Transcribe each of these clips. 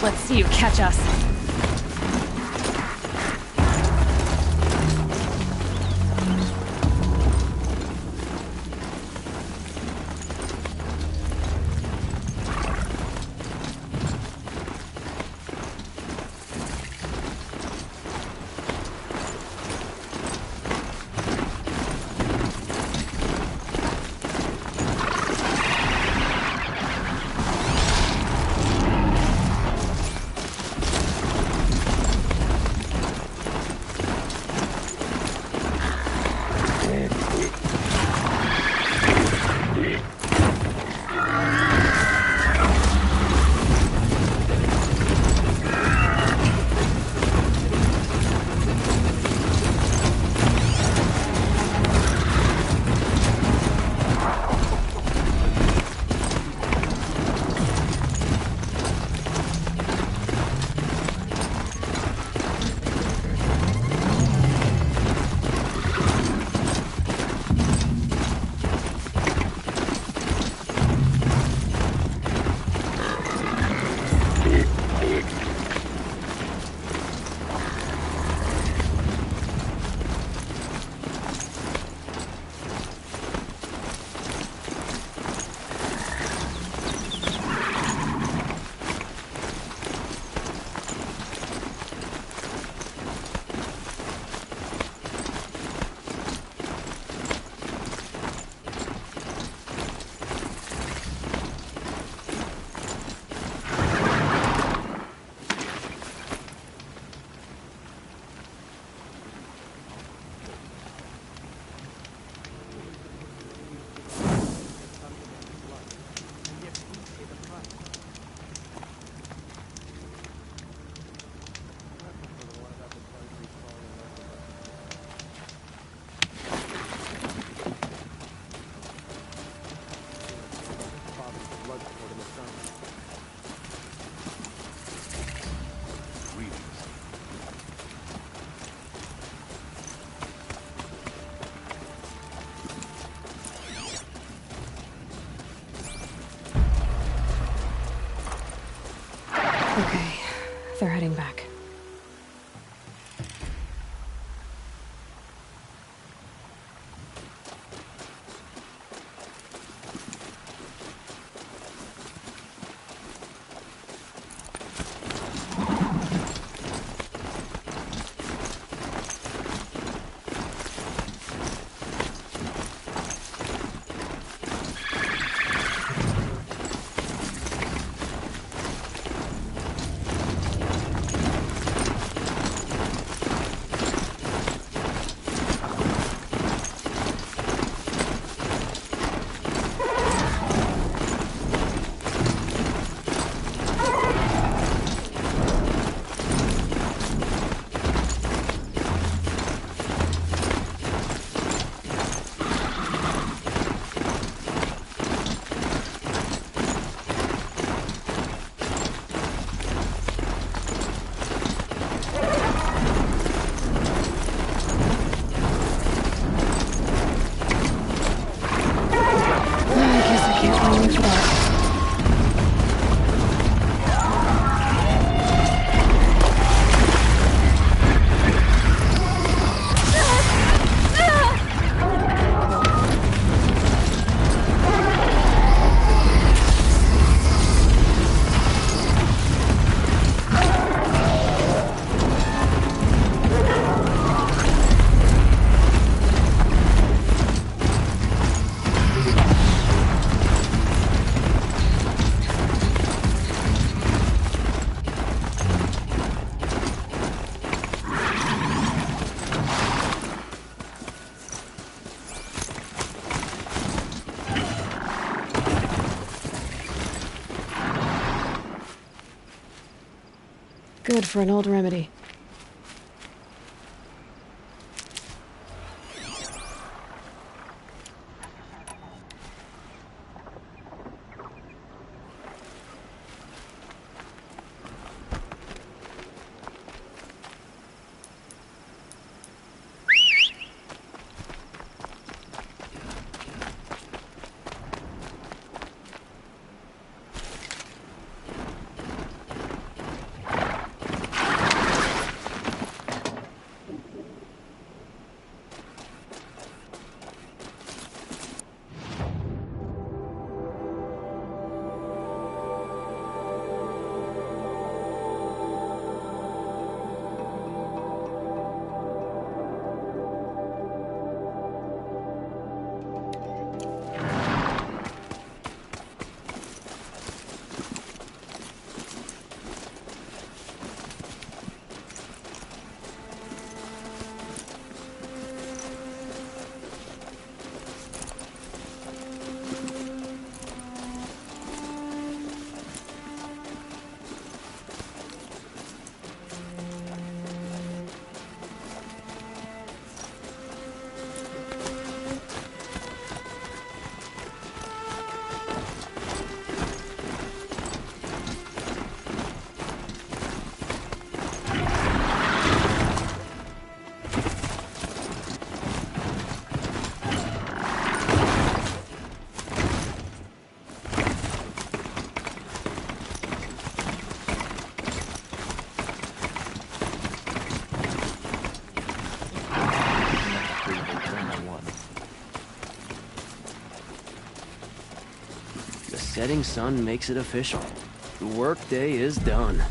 Let's see you catch us. Okay, they're heading back. Good for an old remedy. setting sun makes it official. The workday is done.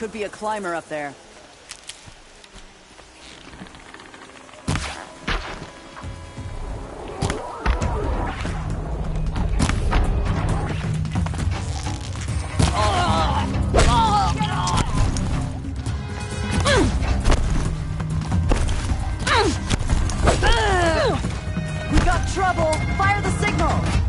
Could be a climber up there. We got trouble! Fire the signal!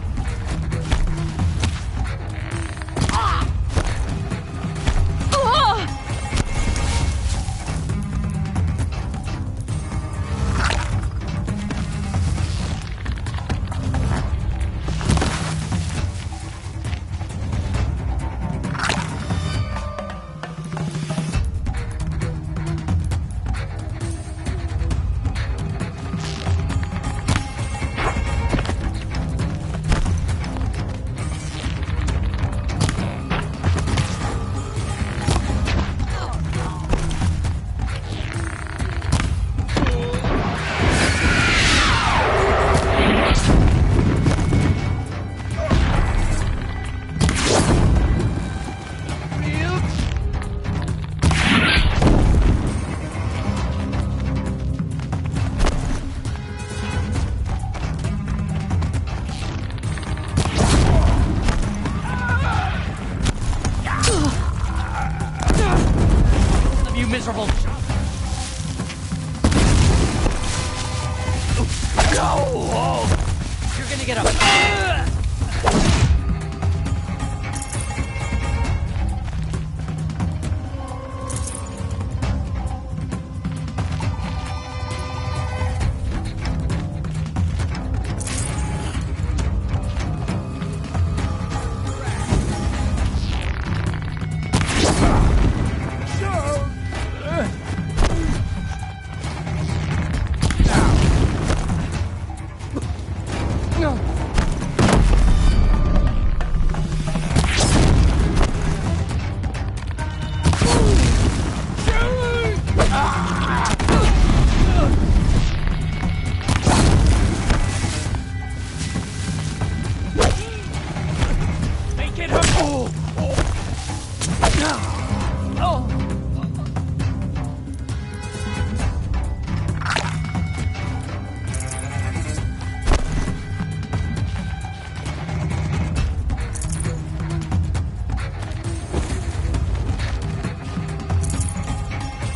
to get up.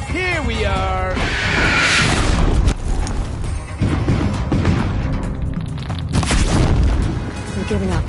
Here we are! We're giving up.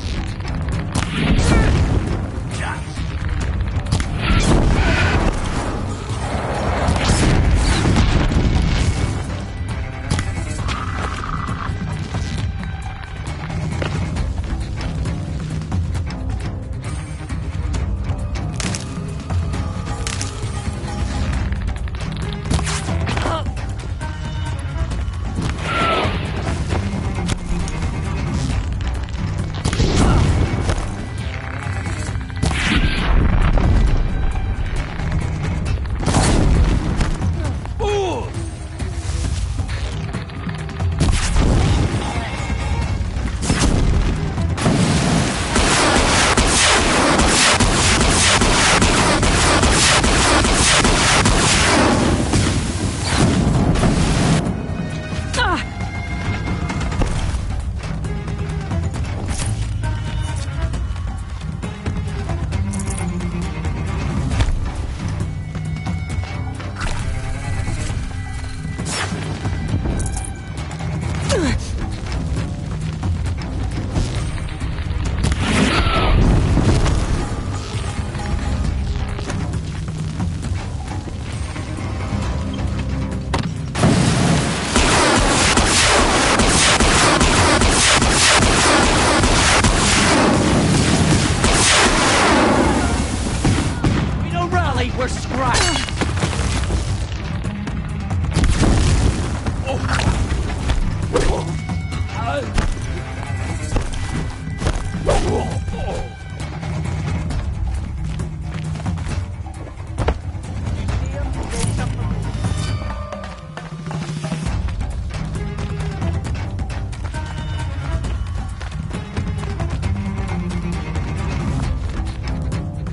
We're scratched!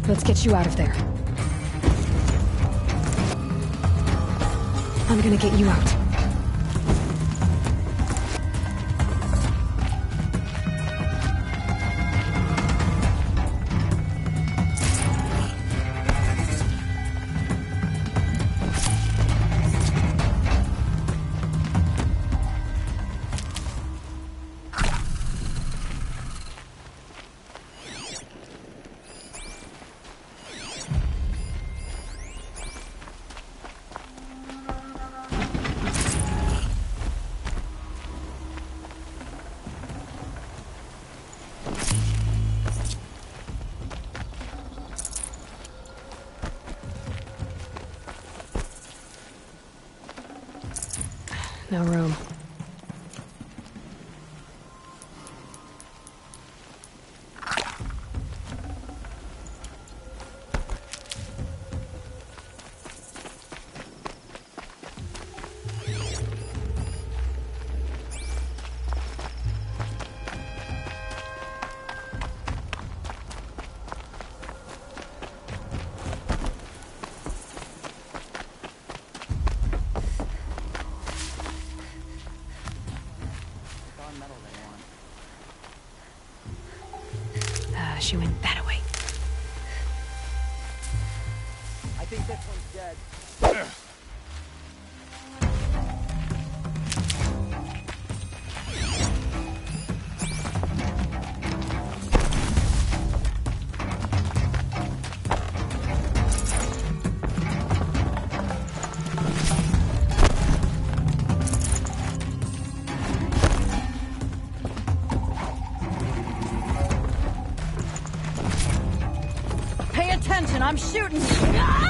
Let's get you out of there. I'm gonna get you out. No room. She went that way. I think this one's dead. I'm shooting you.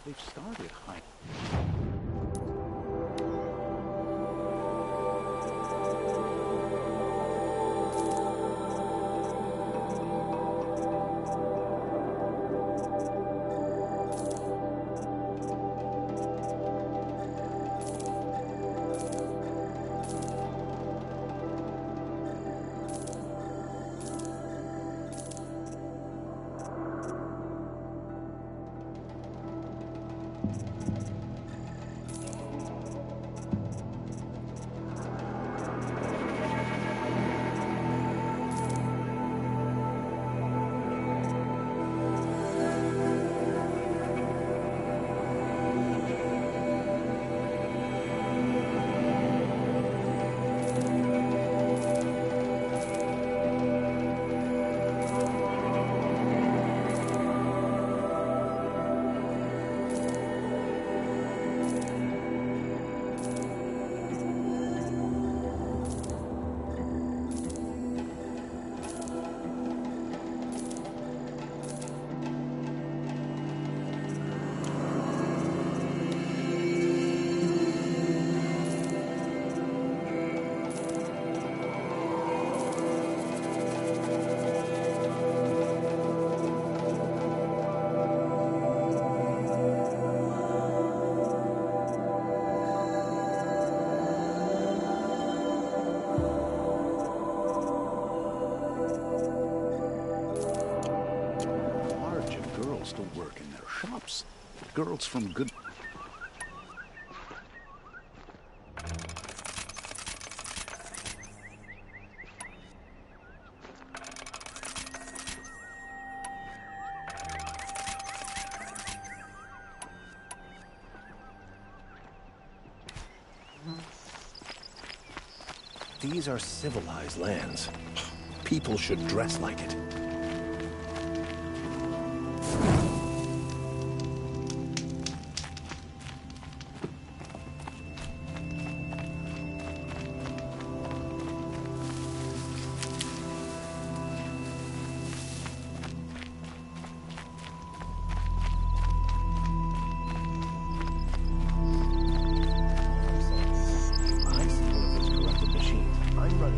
They've started high. To work in their shops. Girls from good... These are civilized lands. People should dress like it.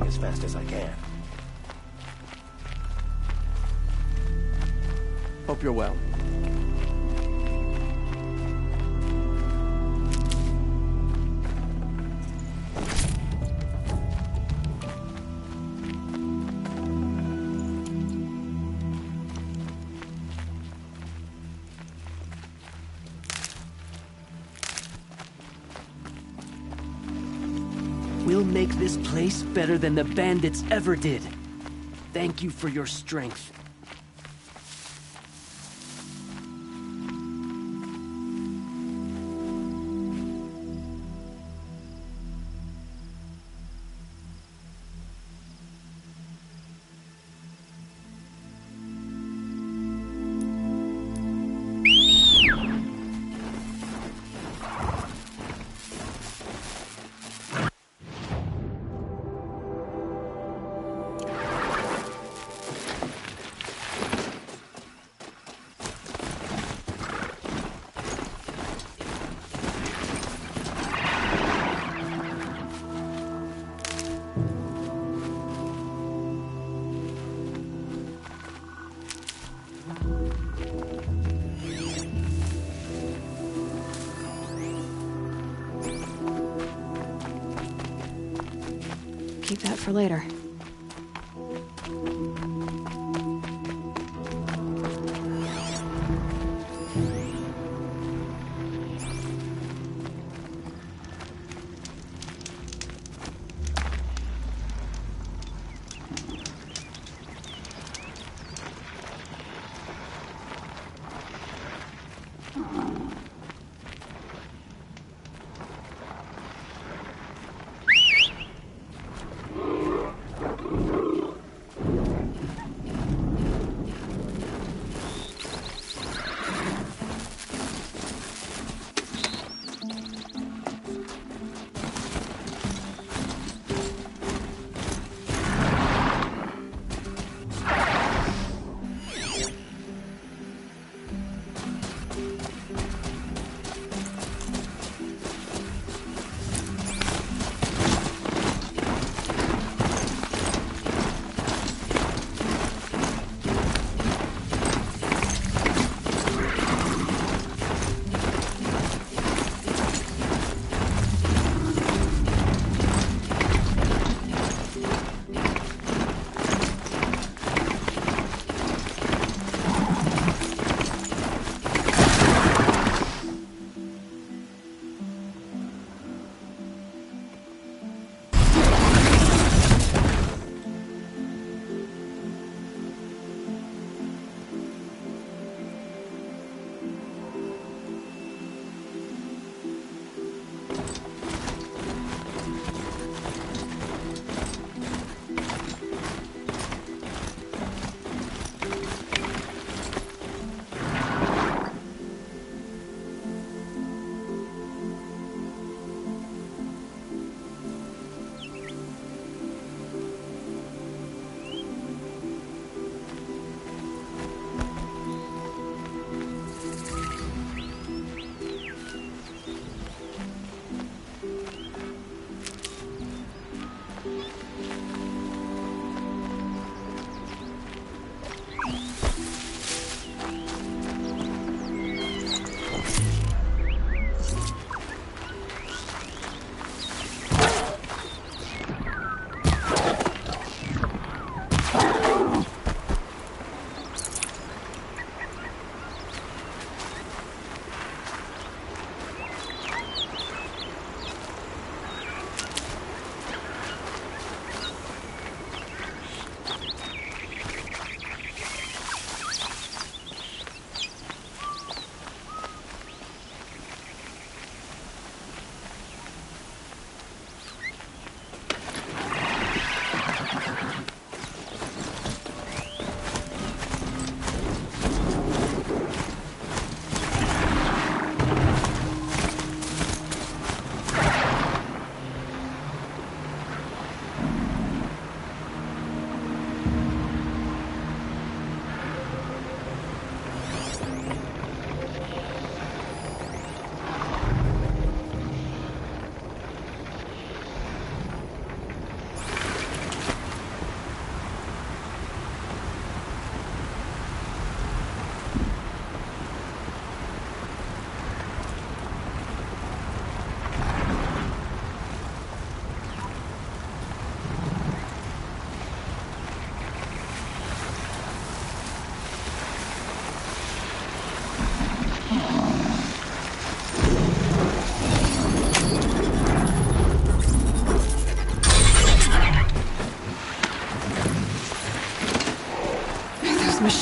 As fast as I can. Hope you're well. We'll make this place better than the bandits ever did. Thank you for your strength. Keep that for later.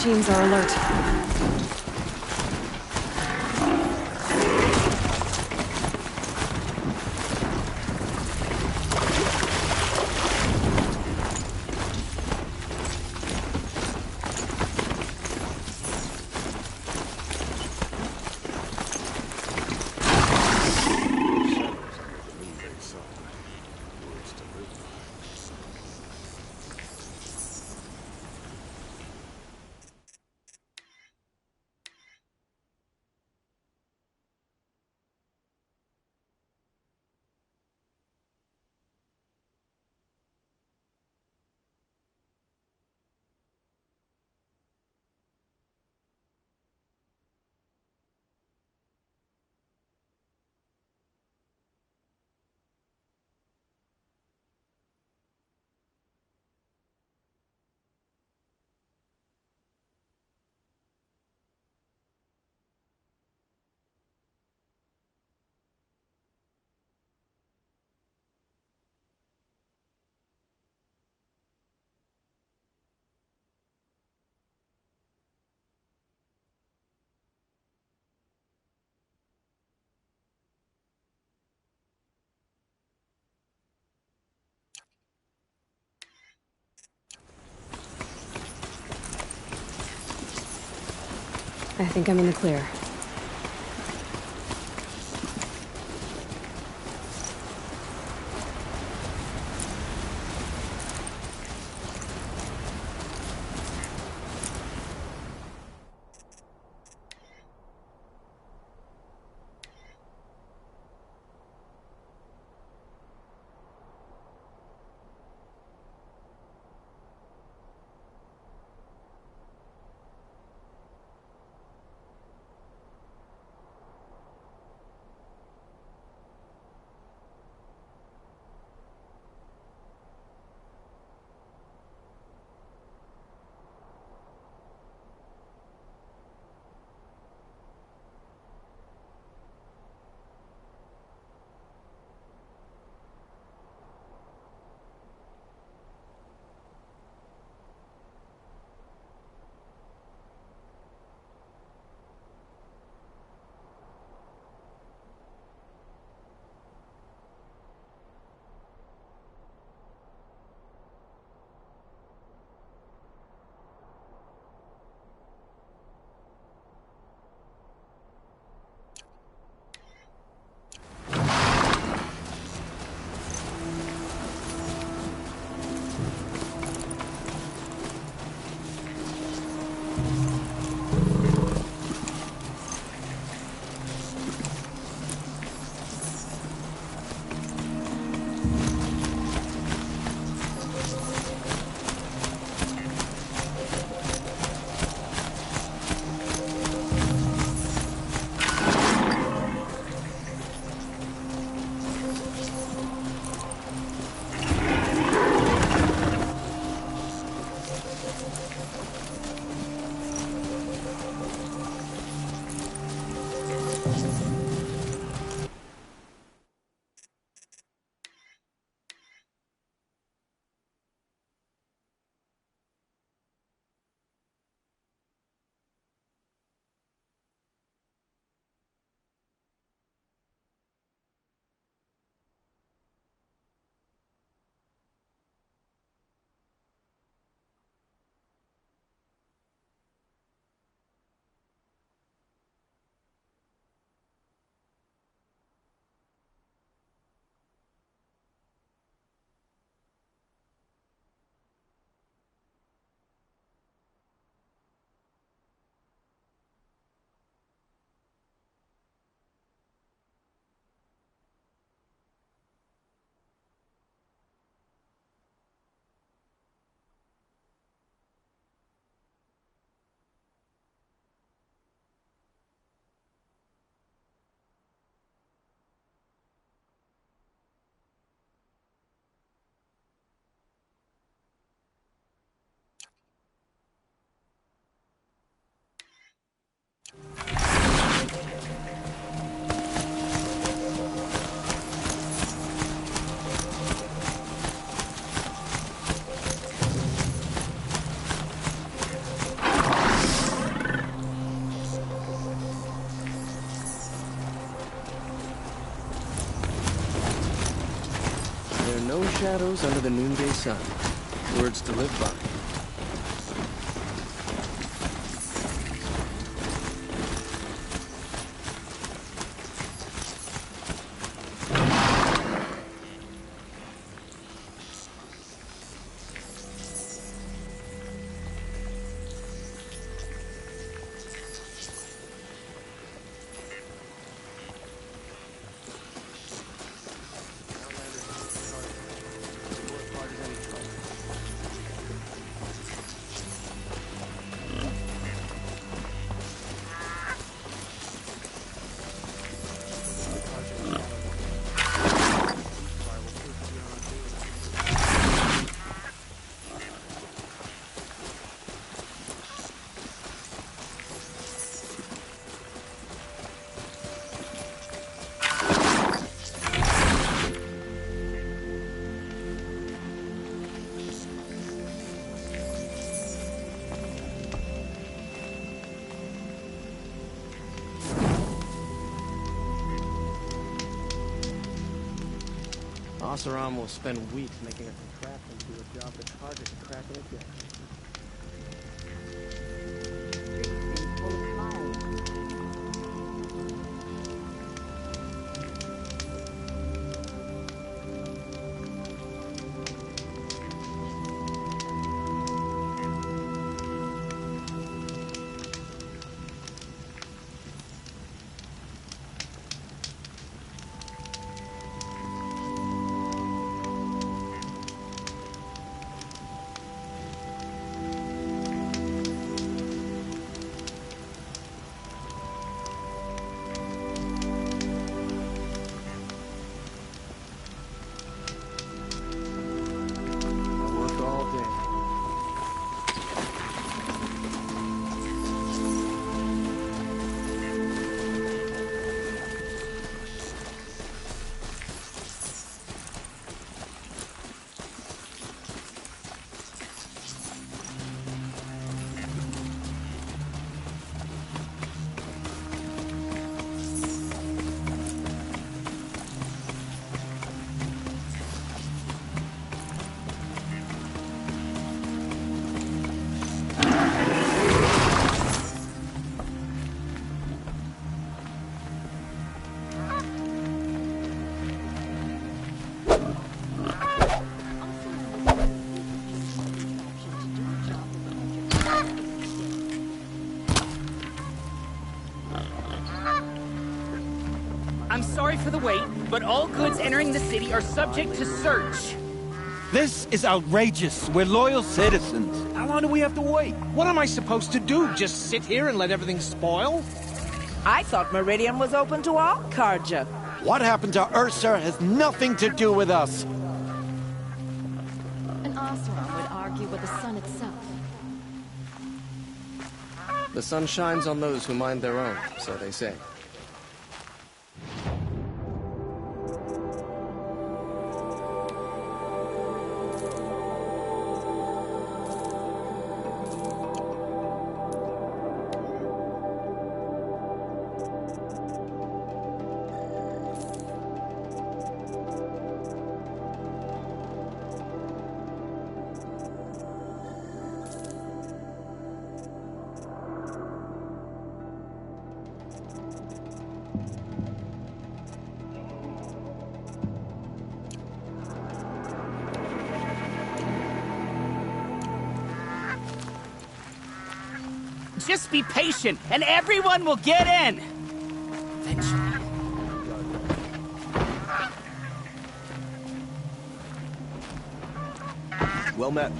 machines are alert. I think I'm in the clear. No shadows under the noonday sun. Words to live by. Oseram will spend weeks making a contraption to do a job that's harder to crack in a day. I'm sorry for the wait, but all goods entering the city are subject to search. This is outrageous. We're loyal citizens. How long do we have to wait? What am I supposed to do? Just sit here and let everything spoil? I thought Meridian was open to all Carja. What happened to Ursa has nothing to do with us. An Oseram would argue with the sun itself. The sun shines on those who mind their own, so they say. Just be patient, and everyone will get in! Eventually. Well met.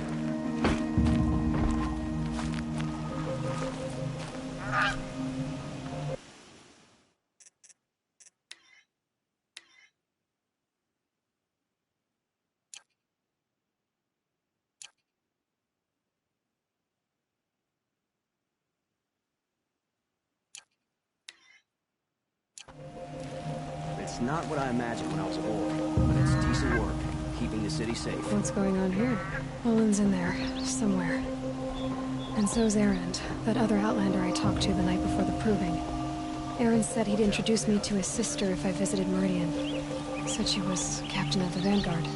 It's not what I imagined when I was a boy, but it's decent work, keeping the city safe. What's going on here? Olin's in there, somewhere. And so's Erend, that other Outlander I talked to the night before the proving. Erend said he'd introduce me to his sister if I visited Meridian. Said she was captain of the Vanguard.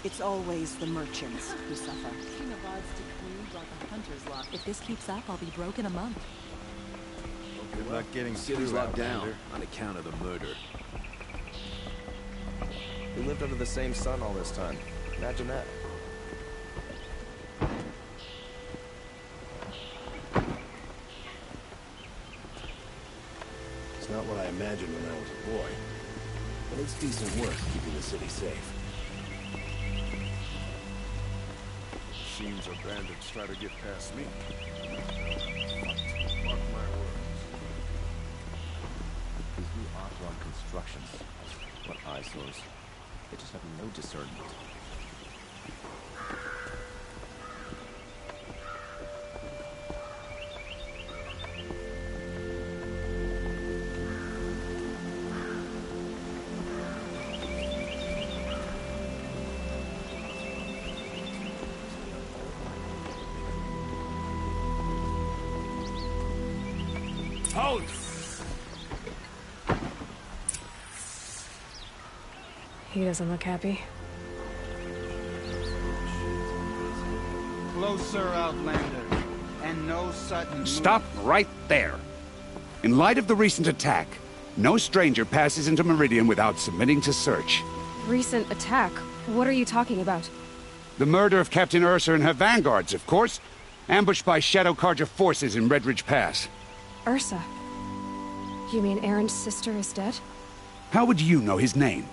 It's always the merchants who suffer. King Avad's decree brought the hunter's lot. If this keeps up, I'll be broke in a month. Good luck getting The city's locked down on account of the murder. We lived under the same sun all this time. Imagine that. It's not what I imagined when I was a boy. But it's decent work keeping the city safe. Seems our bandits try to get past me. Mark my words. These new Oblong constructions. What eyesores. They just have no discernment. Hold! He doesn't look happy. Closer, Outlander. And no sudden move. Stop right there. In light of the recent attack, no stranger passes into Meridian without submitting to search. Recent attack? What are you talking about? The murder of Captain Ursa and her vanguards, of course. Ambushed by Shadow Carja forces in Red Ridge Pass. Ursa? You mean Erend's sister is dead? How would you know his name?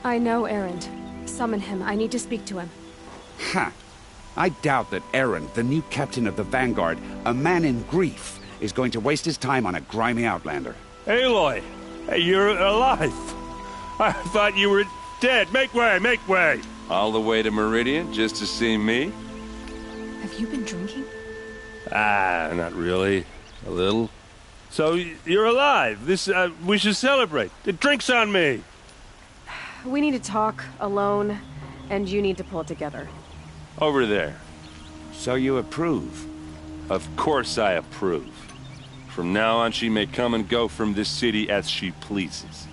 I know Erend. Summon him. I need to speak to him. Ha! I doubt that Erend, the new captain of the Vanguard, a man in grief, is going to waste his time on a grimy outlander. Aloy! Hey, you're alive! I thought you were dead. Make way, make way! All the way to Meridian just to see me? Have you been drinking? Ah, not really. A little. So, you're alive. We should celebrate. The drink's on me. We need to talk, alone, and you need to pull it together. Over there. So you approve? Of course I approve. From now on, she may come and go from this city as she pleases.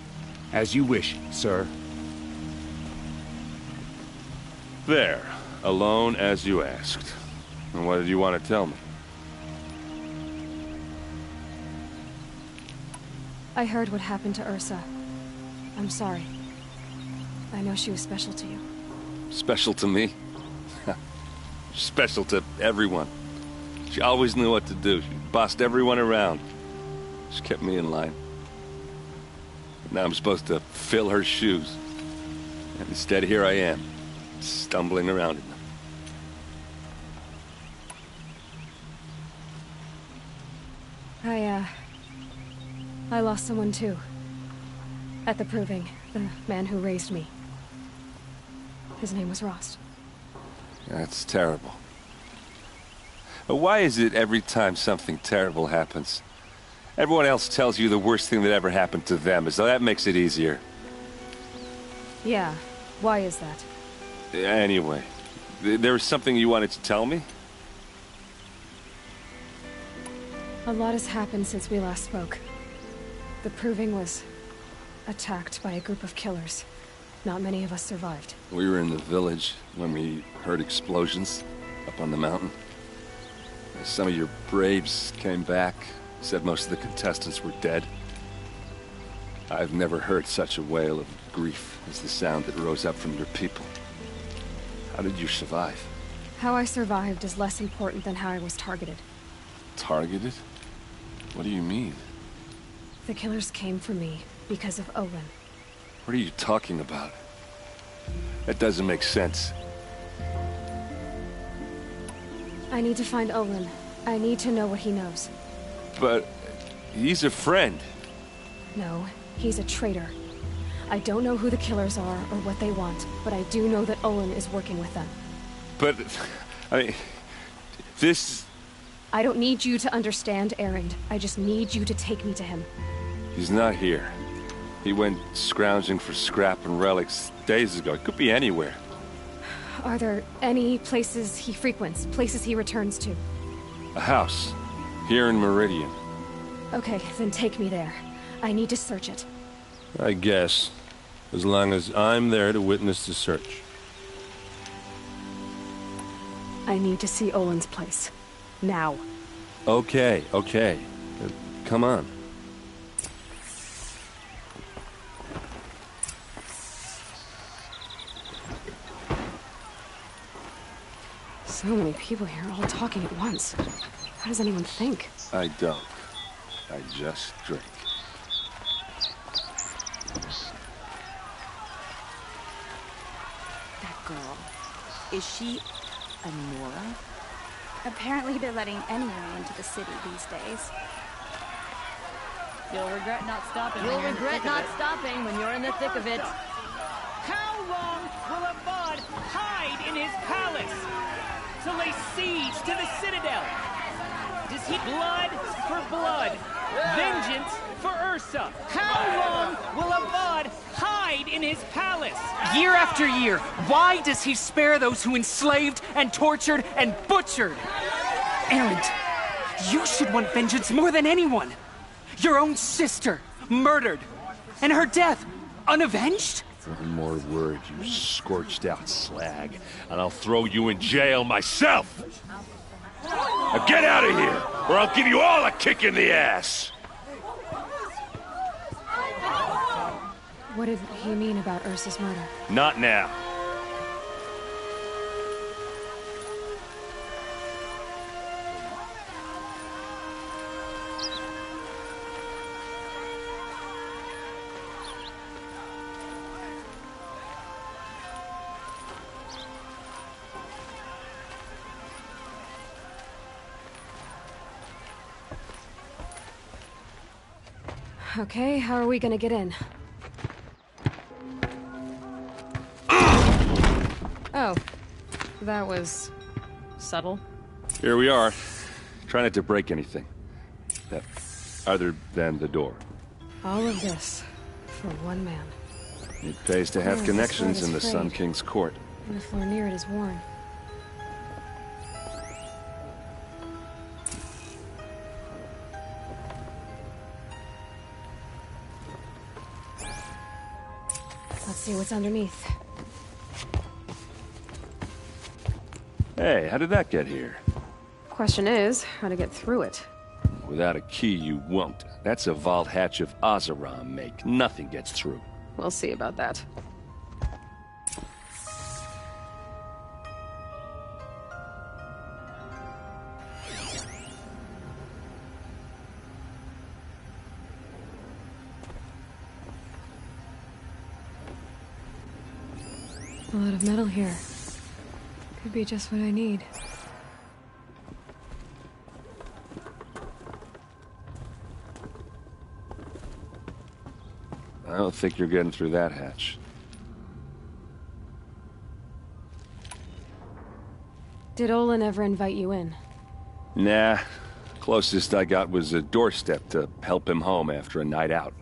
As you wish, sir. There. Alone as you asked. And what did you want to tell me? I heard what happened to Ursa. I'm sorry. I know she was special to you. Special to me? Special to everyone. She always knew what to do. She bossed everyone around. She kept me in line. Now I'm supposed to fill her shoes. And instead, here I am, stumbling around in them. I lost someone too. At the Proving, the man who raised me. His name was Rost. That's terrible. But why is it every time something terrible happens, everyone else tells you the worst thing that ever happened to them, as though that makes it easier? Yeah, why is that? Anyway, there was something you wanted to tell me? A lot has happened since we last spoke. The Proving was attacked by a group of killers. Not many of us survived. We were in the village when we heard explosions up on the mountain. Some of your braves came back, said most of the contestants were dead. I've never heard such a wail of grief as the sound that rose up from your people. How did you survive? How I survived is less important than how I was targeted. Targeted? What do you mean? The killers came for me because of Olin. What are you talking about? That doesn't make sense. I need to find Olin. I need to know what he knows. But he's a friend. No, he's a traitor. I don't know who the killers are or what they want, but I do know that Olin is working with them. But, I mean, this... I don't need you to understand, Erend. I just need you to take me to him. He's not here. He went scrounging for scrap and relics days ago. It could be anywhere. Are there any places he frequents, places he returns to? A house. Here in Meridian. Okay, then take me there. I need to search it. I guess. As long as I'm there to witness the search. I need to see Olin's place. Now. Okay. Come on. So many people here, all talking at once. How does anyone think? I don't. I just drink. That girl. Is she a Nora? Apparently they're letting anyone into the city these days. You'll regret not stopping. You'll regret not stopping when you're in the thick of it. How long will Avad hide in his palace to lay siege to the Citadel? Does he blood for blood, vengeance for Ursa? How long will Avad hide in his palace? Year after year, why does he spare those who enslaved and tortured and butchered? Erend, you should want vengeance more than anyone. Your own sister, murdered, and her death, unavenged? One more word, you scorched-out slag, and I'll throw you in jail myself! Now get out of here, or I'll give you all a kick in the ass! What did he mean about Ursa's murder? Not now. Okay, how are we gonna get in? Oh, that was subtle. Here we are. Try not to break anything. That, other than the door. All of this for one man. It pays to have Oh, connections this in the guard is Sun frayed. King's court. And the floor near it is worn. Let's see what's underneath. Hey, how did that get here? Question is, how to get through it. Without a key, you won't. That's a vault hatch of Oseram make. Nothing gets through. We'll see about that. A lot of metal here. Could be just what I need. I don't think you're getting through that hatch. Did Olin ever invite you in? Nah. Closest I got was a doorstep to help him home after a night out.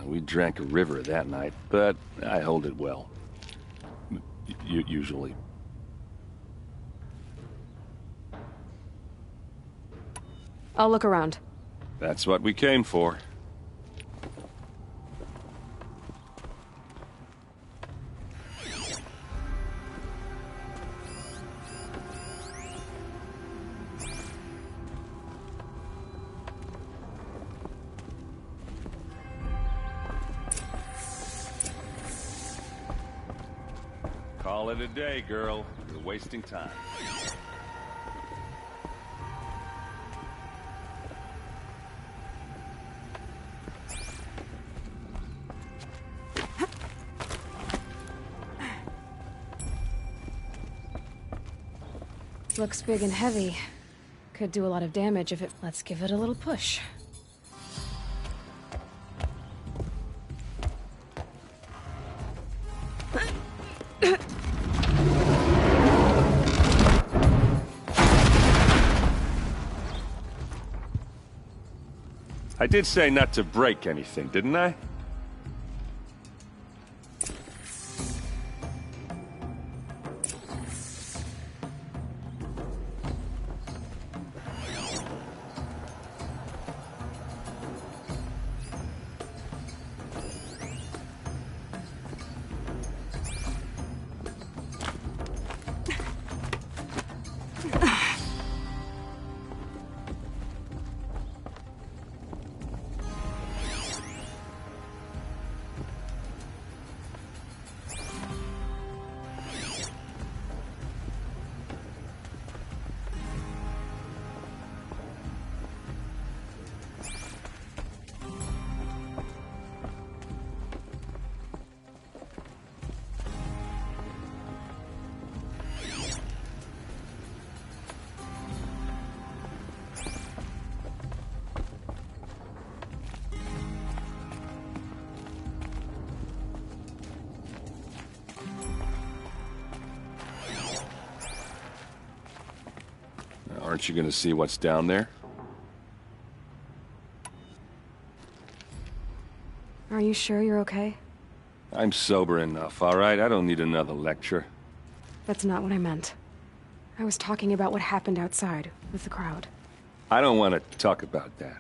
We drank a river that night, but I hold it well. Usually. I'll look around. That's what we came for. Call it a day, girl. You're wasting time. Looks big and heavy. Could do a lot of damage if it... Let's give it a little push. I did say not to break anything, didn't I? Aren't you gonna see what's down there? Are you sure you're okay? I'm sober enough, all right? I don't need another lecture. That's not what I meant. I was talking about what happened outside with the crowd. I don't want to talk about that.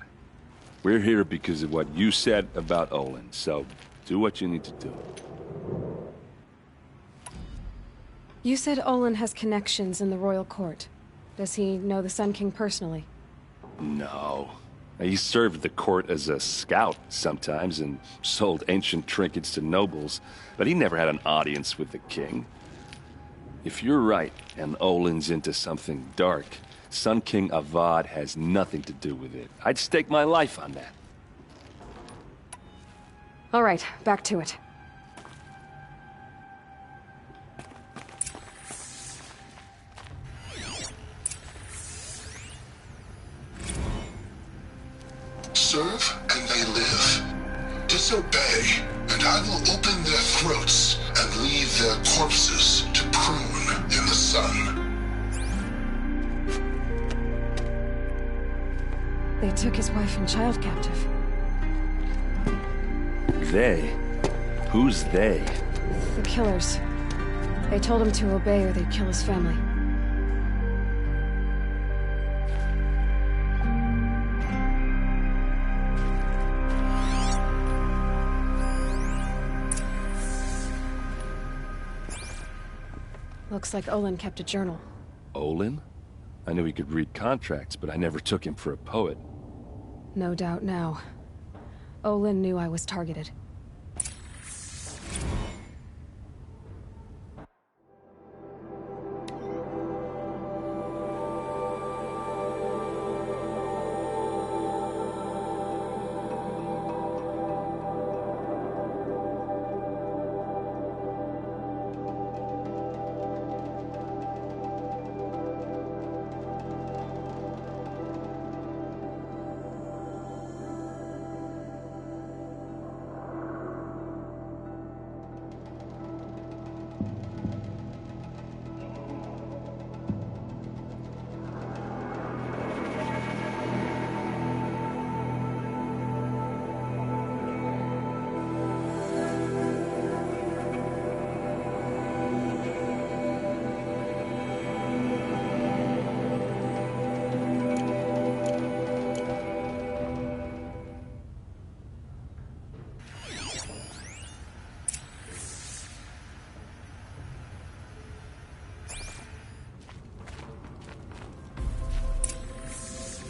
We're here because of what you said about Olin, so do what you need to do. You said Olin has connections in the royal court. Does he know the Sun King personally? No. He served the court as a scout sometimes and sold ancient trinkets to nobles, but he never had an audience with the king. If you're right and Olin's into something dark, Sun King Avad has nothing to do with it. I'd stake my life on that. All right, back to it. Serve and they live. Disobey, and I will open their throats and leave their corpses to prune in the sun. They took his wife and child captive. They? Who's they? The killers. They told him to obey or they'd kill his family. Looks like Olin kept a journal. Olin? I knew he could read contracts, but I never took him for a poet. No doubt now. Olin knew I was targeted.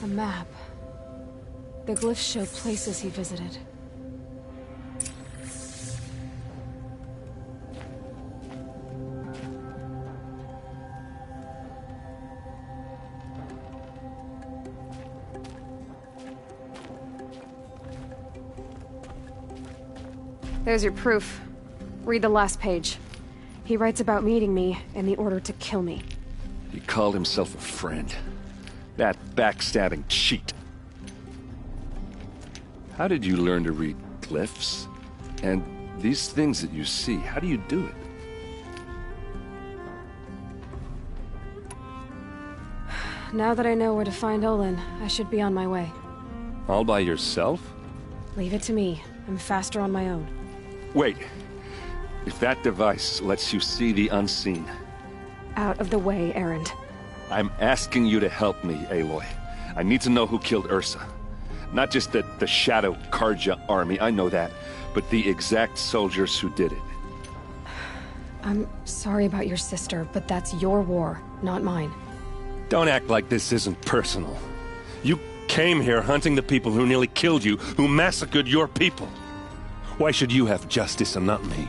A map. The glyphs show places he visited. There's your proof. Read the last page. He writes about meeting me and the order to kill me. He called himself a friend. That backstabbing cheat. How did you learn to read glyphs? And these things that you see, how do you do it? now that I know where to find Olin, I should be on my way. All by yourself? Leave it to me. I'm faster on my own. Wait. If that device lets you see the unseen... Out of the way, Erend. I'm asking you to help me, Aloy. I need to know who killed Ursa. Not just the Shadow Carja army, I know that, but the exact soldiers who did it. I'm sorry about your sister, but that's your war, not mine. Don't act like this isn't personal. You came here hunting the people who nearly killed you, who massacred your people. Why should you have justice and not me?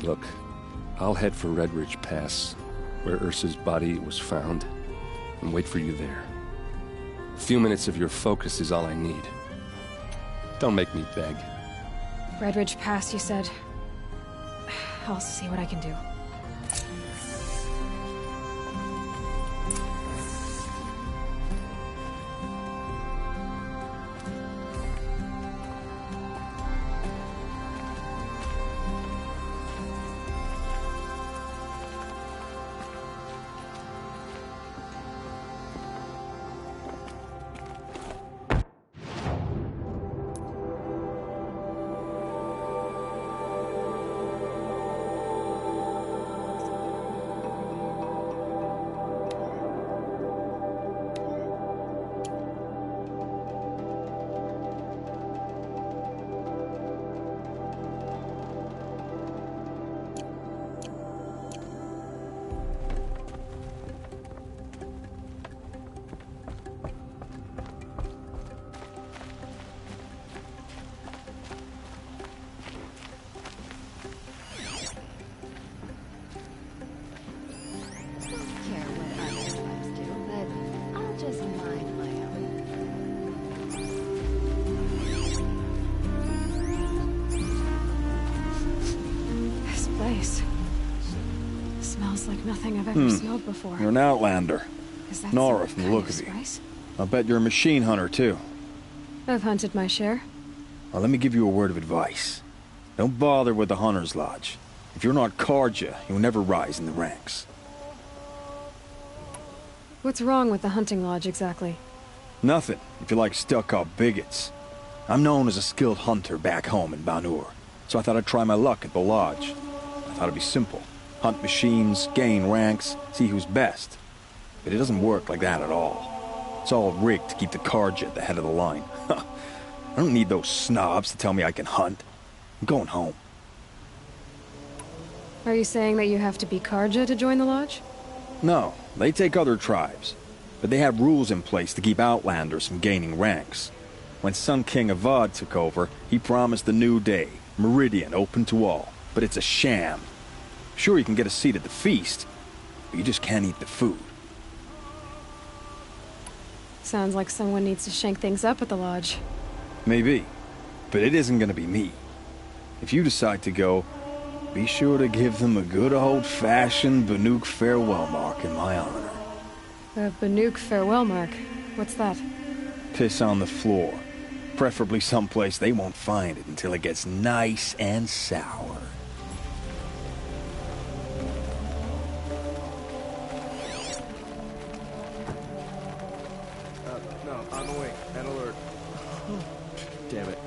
Look, I'll head for Red Ridge Pass, where Ursa's body was found, and wait for you there. A few minutes of your focus is all I need. Don't make me beg. Red Ridge Pass, you said? I'll see what I can do. Smells like nothing I've ever smelled before. You're an outlander. Is that Nora some from the kind look of of you. spice? I'll bet you're a machine hunter, too. I've hunted my share. Well, let me give you a word of advice. Don't bother with the Hunter's Lodge. If you're not Carja, you'll never rise in the ranks. What's wrong with the hunting lodge, exactly? Nothing, if you like stuck-up bigots. I'm known as a skilled hunter back home in Banur, so I thought I'd try my luck at the lodge. I thought it'd be simple. Hunt machines, gain ranks, see who's best. But it doesn't work like that at all. It's all rigged to keep the Carja at the head of the line. I don't need those snobs to tell me I can hunt. I'm going home. Are you saying that you have to be Carja to join the lodge? No, they take other tribes. But they have rules in place to keep outlanders from gaining ranks. When Sun King Avad took over, he promised a new day, Meridian open to all. But it's a sham. Sure, you can get a seat at the feast, but you just can't eat the food. Sounds like someone needs to shake things up at the lodge. Maybe, but it isn't gonna be me. If you decide to go, be sure to give them a good old-fashioned Banuk farewell mark in my honor. A Banuk farewell mark? What's that? Piss on the floor. Preferably someplace they won't find it until it gets nice and sour. No, on the way. An alert. Damn it.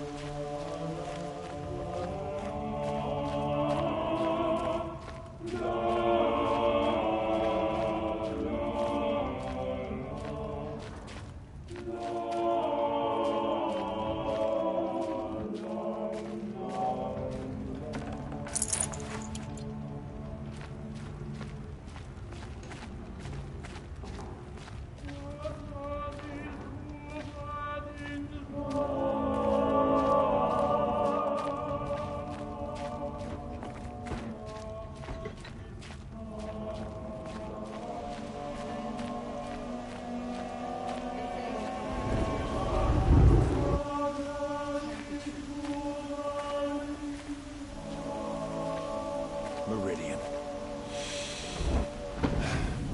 Meridian.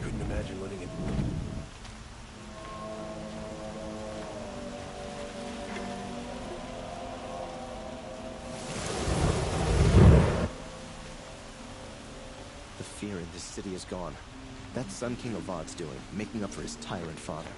Couldn't imagine letting it... The fear in this city is gone. That's Sun King Avad's doing, making up for his tyrant father.